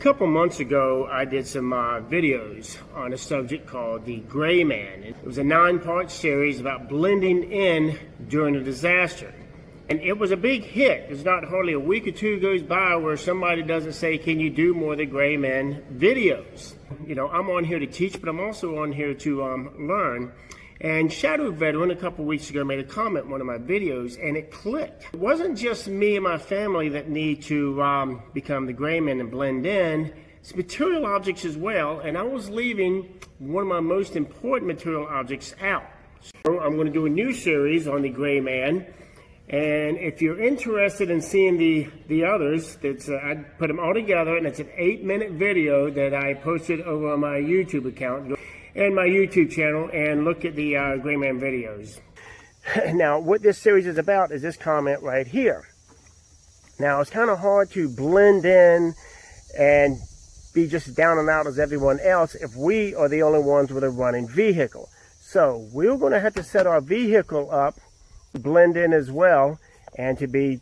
couple months ago, I did some videos on a subject called the Gray Man. It was a 9-part series about blending in during a disaster. And it was a big hit. There's not hardly a week or two goes by where somebody doesn't say, can you do more of the Gray Man videos? You know, I'm on here to teach, but I'm also on here to learn. And Shadow Veteran a couple weeks ago made a comment in one of my videos, and it clicked. It wasn't just me and my family that need to become the Gray Man and blend in. It's material objects as well, and I was leaving one of my most important material objects out. So I'm going to do a new series on the Gray Man, and if you're interested in seeing the others, I put them all together, and it's an 8-minute video that I posted over on my YouTube account and my YouTube channel, and look at the Gray Man videos. Now, what this series is about is this comment right here. Now, it's kind of hard to blend in and be just down and out as everyone else if we are the only ones with a running vehicle. So, we're going to have to set our vehicle up to blend in as well, and to be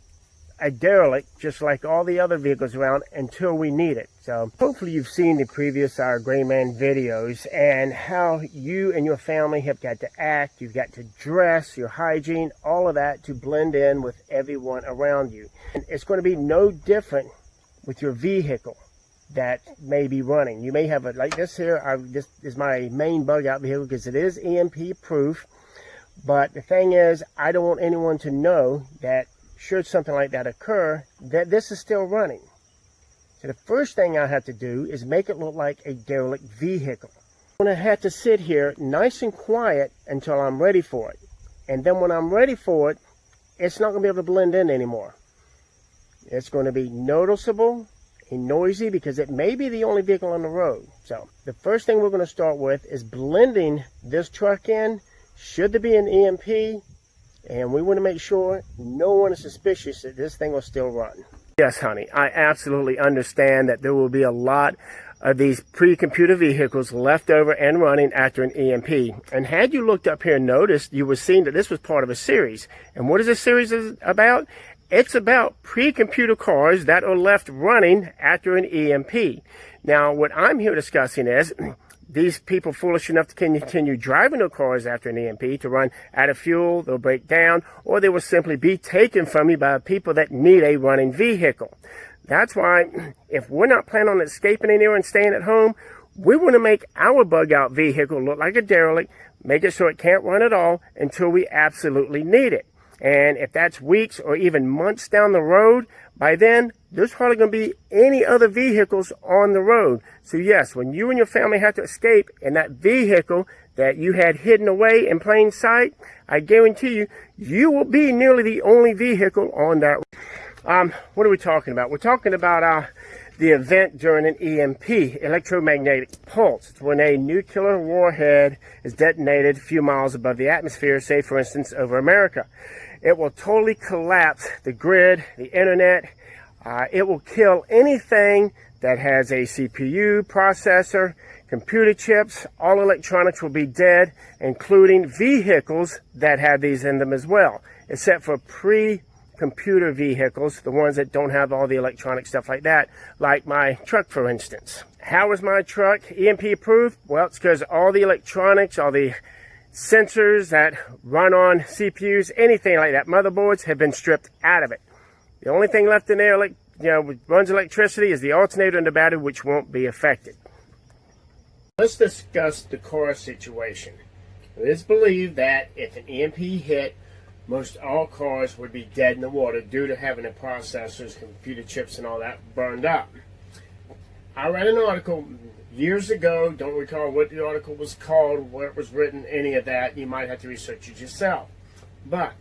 a derelict just like all the other vehicles around until we need it. So hopefully you've seen the previous Gray Man videos and how you and your family have got to act, you've got to dress, your hygiene, all of that to blend in with everyone around you. And it's going to be no different with your vehicle that may be running. You may have it like this here. This is my main bug out vehicle because it is EMP proof. But the thing is, I don't want anyone to know that should something like that occur, that this is still running. So the first thing I have to do is make it look like a derelict vehicle. I'm going to have to sit here nice and quiet until I'm ready for it. And then when I'm ready for it, it's not going to be able to blend in anymore. It's going to be noticeable and noisy because it may be the only vehicle on the road. So the first thing we're going to start with is blending this truck in. Should there be an EMP? And we want to make sure no one is suspicious that this thing will still run. Yes, honey, I absolutely understand that there will be a lot of these pre-computer vehicles left over and running after an EMP. And had you looked up here and noticed, you would see that this was part of a series. And what is this series about? It's about pre-computer cars that are left running after an EMP. Now, what I'm here discussing is these people foolish enough to continue driving their cars after an EMP to run out of fuel, they'll break down, or they will simply be taken from you by people that need a running vehicle. That's why, if we're not planning on escaping anywhere and staying at home, we want to make our bug-out vehicle look like a derelict, make it so it can't run at all until we absolutely need it. And if that's weeks or even months down the road, by then, there's hardly going to be any other vehicles on the road. So yes, when you and your family have to escape in that vehicle that you had hidden away in plain sight, I guarantee you, you will be nearly the only vehicle on that. What are we talking about? We're talking about the event during an EMP, electromagnetic pulse. It's when a nuclear warhead is detonated a few miles above the atmosphere, say for instance over America. It will totally collapse the grid, the internet. It will kill anything that has a CPU, processor, computer chips. All electronics will be dead, including vehicles that have these in them as well, except for pre-computer vehicles, the ones that don't have all the electronic stuff like that, like my truck, for instance. How is my truck EMP approved? Well, it's because all the electronics, all the sensors that run on CPUs, anything like that, motherboards, have been stripped out of it. The only thing left in there, runs electricity, is the alternator and the battery, which won't be affected. Let's discuss the car situation. It is believed that if an EMP hit, most all cars would be dead in the water due to having the processors, computer chips, and all that burned up. I read an article years ago, don't recall what the article was called, where it was written, any of that. You might have to research it yourself. But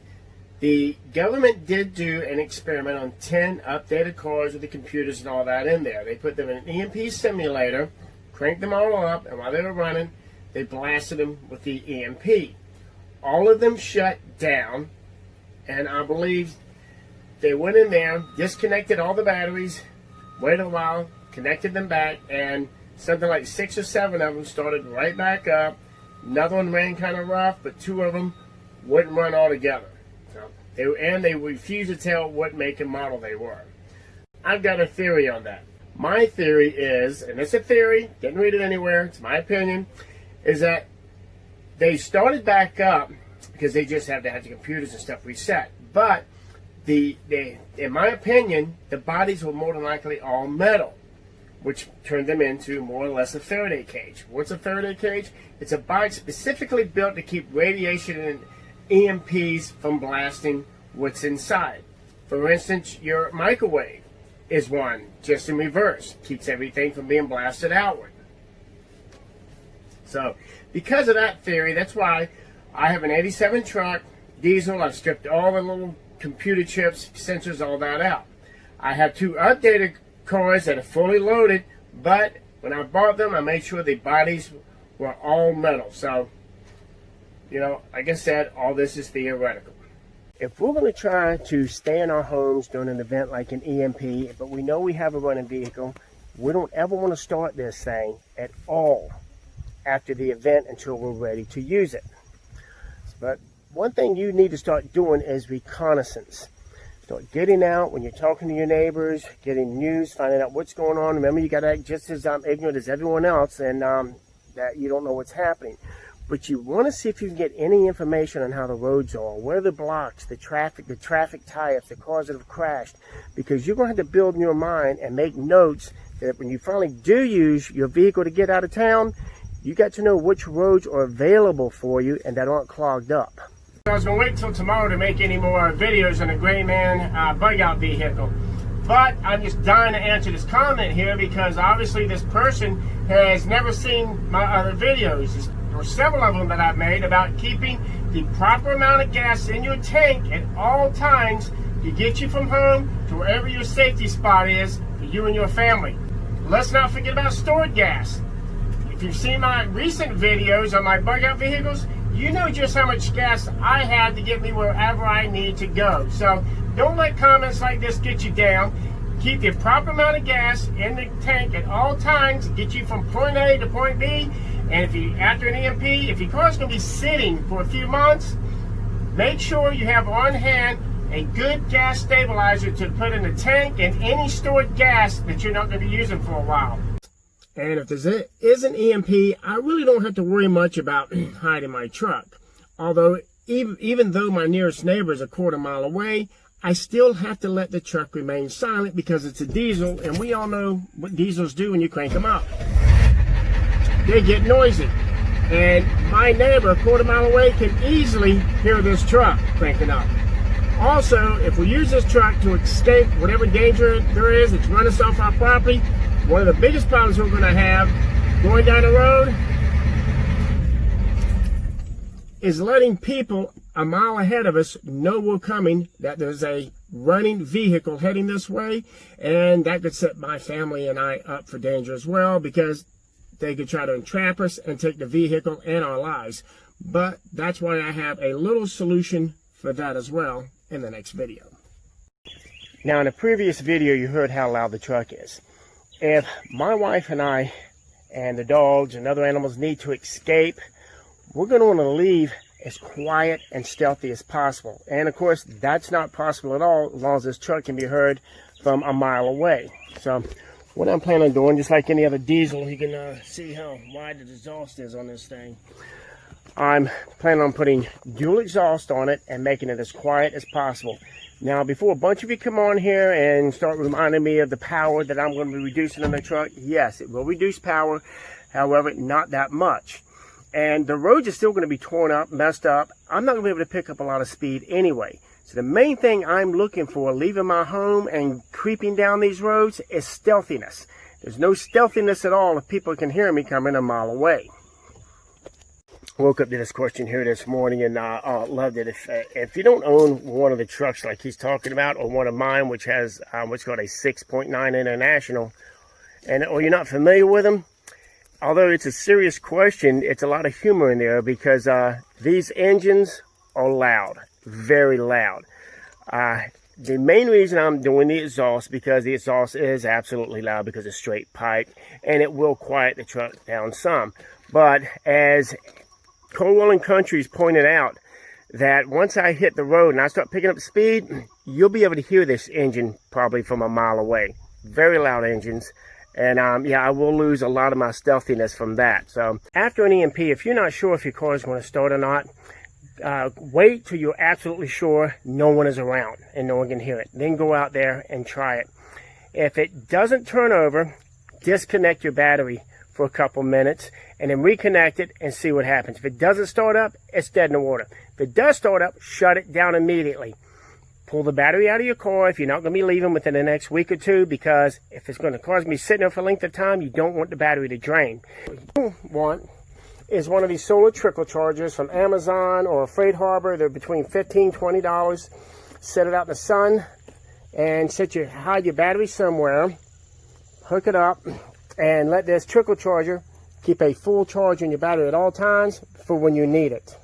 the government did do an experiment on 10 updated cars with the computers and all that in there. They put them in an EMP simulator, cranked them all up, and while they were running, they blasted them with the EMP. All of them shut down, and I believe they went in there, disconnected all the batteries, waited a while, connected them back, and something like 6 or 7 of them started right back up. Another one ran kind of rough, but 2 of them wouldn't run all together. So they refused to tell what make and model they were. I've got a theory on that. My theory is, and it's a theory, didn't read it anywhere, it's my opinion, is that they started back up because they just have to have the computers and stuff reset. But in my opinion, the bodies were more than likely all metal, which turned them into more or less a Faraday cage. What's a Faraday cage? It's a box specifically built to keep radiation and EMPs from blasting what's inside. For instance, your microwave is one, just in reverse. Keeps everything from being blasted outward. So, because of that theory, that's why I have an 87 truck, diesel. I've stripped all the little computer chips, sensors, all that out. I have 2 updated cars that are fully loaded, but when I bought them, I made sure the bodies were all metal. So, you know, like I said, all this is theoretical. If we're going to try to stay in our homes during an event like an EMP, but we know we have a running vehicle, we don't ever want to start this thing at all after the event until we're ready to use it. But one thing you need to start doing is reconnaissance. Start getting out when you're talking to your neighbors, getting news, finding out what's going on. Remember, you got to act just as ignorant as everyone else, and that you don't know what's happening. But you want to see if you can get any information on how the roads are, where the blocks, the traffic tie-ups, the cars that have crashed, because you're going to have to build in your mind and make notes that when you finally do use your vehicle to get out of town, you got to know which roads are available for you and that aren't clogged up. I was going to wait until tomorrow to make any more videos on the Gray Man bug-out vehicle. But I'm just dying to answer this comment here because obviously this person has never seen my other videos. There were several of them that I've made about keeping the proper amount of gas in your tank at all times to get you from home to wherever your safety spot is for you and your family. Let's not forget about stored gas. If you've seen my recent videos on my bug-out vehicles, you know just how much gas I have to get me wherever I need to go. So don't let comments like this get you down. Keep the proper amount of gas in the tank at all times to get you from point A to point B. And if you, after an EMP, if your car's going to be sitting for a few months, make sure you have on hand a good gas stabilizer to put in the tank and any stored gas that you're not going to be using for a while. And if there is an EMP, I really don't have to worry much about hiding my truck. Although, even though my nearest neighbor is a quarter-mile away, I still have to let the truck remain silent because it's a diesel, and we all know what diesels do when you crank them up. They get noisy. And my neighbor a quarter-mile away can easily hear this truck cranking up. Also, if we use this truck to escape whatever danger there is that's running us off our property, one of the biggest problems we're going to have going down the road is letting people a mile ahead of us know we're coming, that there's a running vehicle heading this way, and that could set my family and I up for danger as well because they could try to entrap us and take the vehicle and our lives. But that's why I have a little solution for that as well in the next video. Now, in a previous video, you heard how loud the truck is. If my wife and I and the dogs and other animals need to escape, we're going to want to leave as quiet and stealthy as possible. And of course, that's not possible at all as long as this truck can be heard from a mile away. So what I'm planning on doing, just like any other diesel, you can see how wide the exhaust is on this thing. I'm planning on putting dual exhaust on it and making it as quiet as possible. Now, before a bunch of you come on here and start reminding me of the power that I'm going to be reducing in the truck, yes, it will reduce power, however, not that much. And the roads are still going to be torn up, messed up. I'm not going to be able to pick up a lot of speed anyway. So the main thing I'm looking for leaving my home and creeping down these roads is stealthiness. There's no stealthiness at all if people can hear me coming a mile away. Woke up to this question here this morning and loved it. If you don't own one of the trucks like he's talking about, or one of mine which has what's called a 6.9 International, or you're not familiar with them, although it's a serious question, it's a lot of humor in there because these engines are loud, very loud. The main reason I'm doing the exhaust because the exhaust is absolutely loud because it's straight pipe and it will quiet the truck down some. But as Cold Rolling Country's pointed out, that once I hit the road and I start picking up speed, you'll be able to hear this engine probably from a mile away. very loud engines. And yeah, I will lose a lot of my stealthiness from that. So after an EMP, if you're not sure if your car is going to start or not, wait till you're absolutely sure no one is around and no one can hear it. Then go out there and try it. If it doesn't turn over, disconnect your battery for a couple minutes and then reconnect it and see what happens. If it doesn't start up, it's dead in the water. If it does start up, shut it down immediately. Pull the battery out of your car if you're not going to be leaving within the next week or two, because if it's going to cause me sitting there for a length of time, you don't want the battery to drain. What you want is one of these solar trickle chargers from Amazon or Freight Harbor. They're between $15 and $20. Set it out in the sun and hide your battery somewhere. Hook it up and let this trickle charger keep a full charge on your battery at all times for when you need it.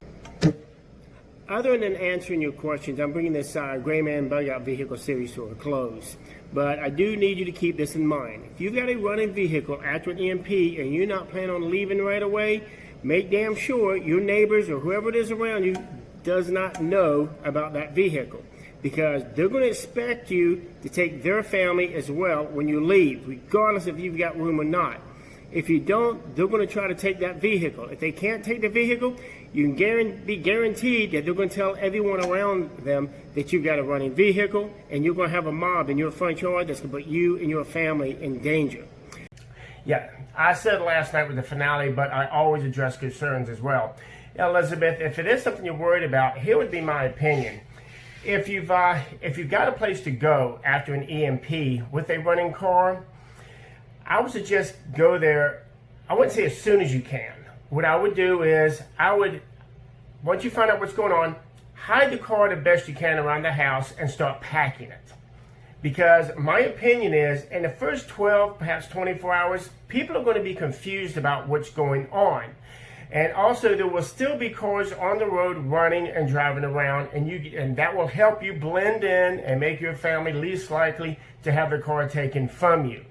Other than answering your questions, I'm bringing this Gray Man Bug Out vehicle series to a close. But I do need you to keep this in mind. If you've got a running vehicle after an EMP and you're not planning on leaving right away, make damn sure your neighbors or whoever it is around you does not know about that vehicle, because they're going to expect you to take their family as well when you leave, regardless if you've got room or not. If you don't, they're going to try to take that vehicle. If they can't take the vehicle, you can be guaranteed that they're going to tell everyone around them that you've got a running vehicle, and you're going to have a mob in your front yard that's going to put you and your family in danger. Yeah, I said last night with the finale, but I always address concerns as well. Now, Elizabeth, if it is something you're worried about, here would be my opinion. If you've got a place to go after an EMP with a running car, I would suggest go there. I wouldn't say as soon as you can. What I would do is once you find out what's going on, hide the car the best you can around the house and start packing it. Because my opinion is, in the first 12, perhaps 24 hours, people are going to be confused about what's going on. And also, there will still be cars on the road running and driving around, and that will help you blend in and make your family least likely to have their car taken from you.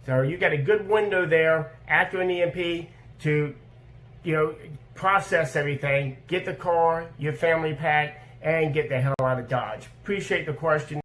So you got a good window there after an EMP to, process everything, get the car, your family packed, and get the hell out of Dodge. Appreciate the question.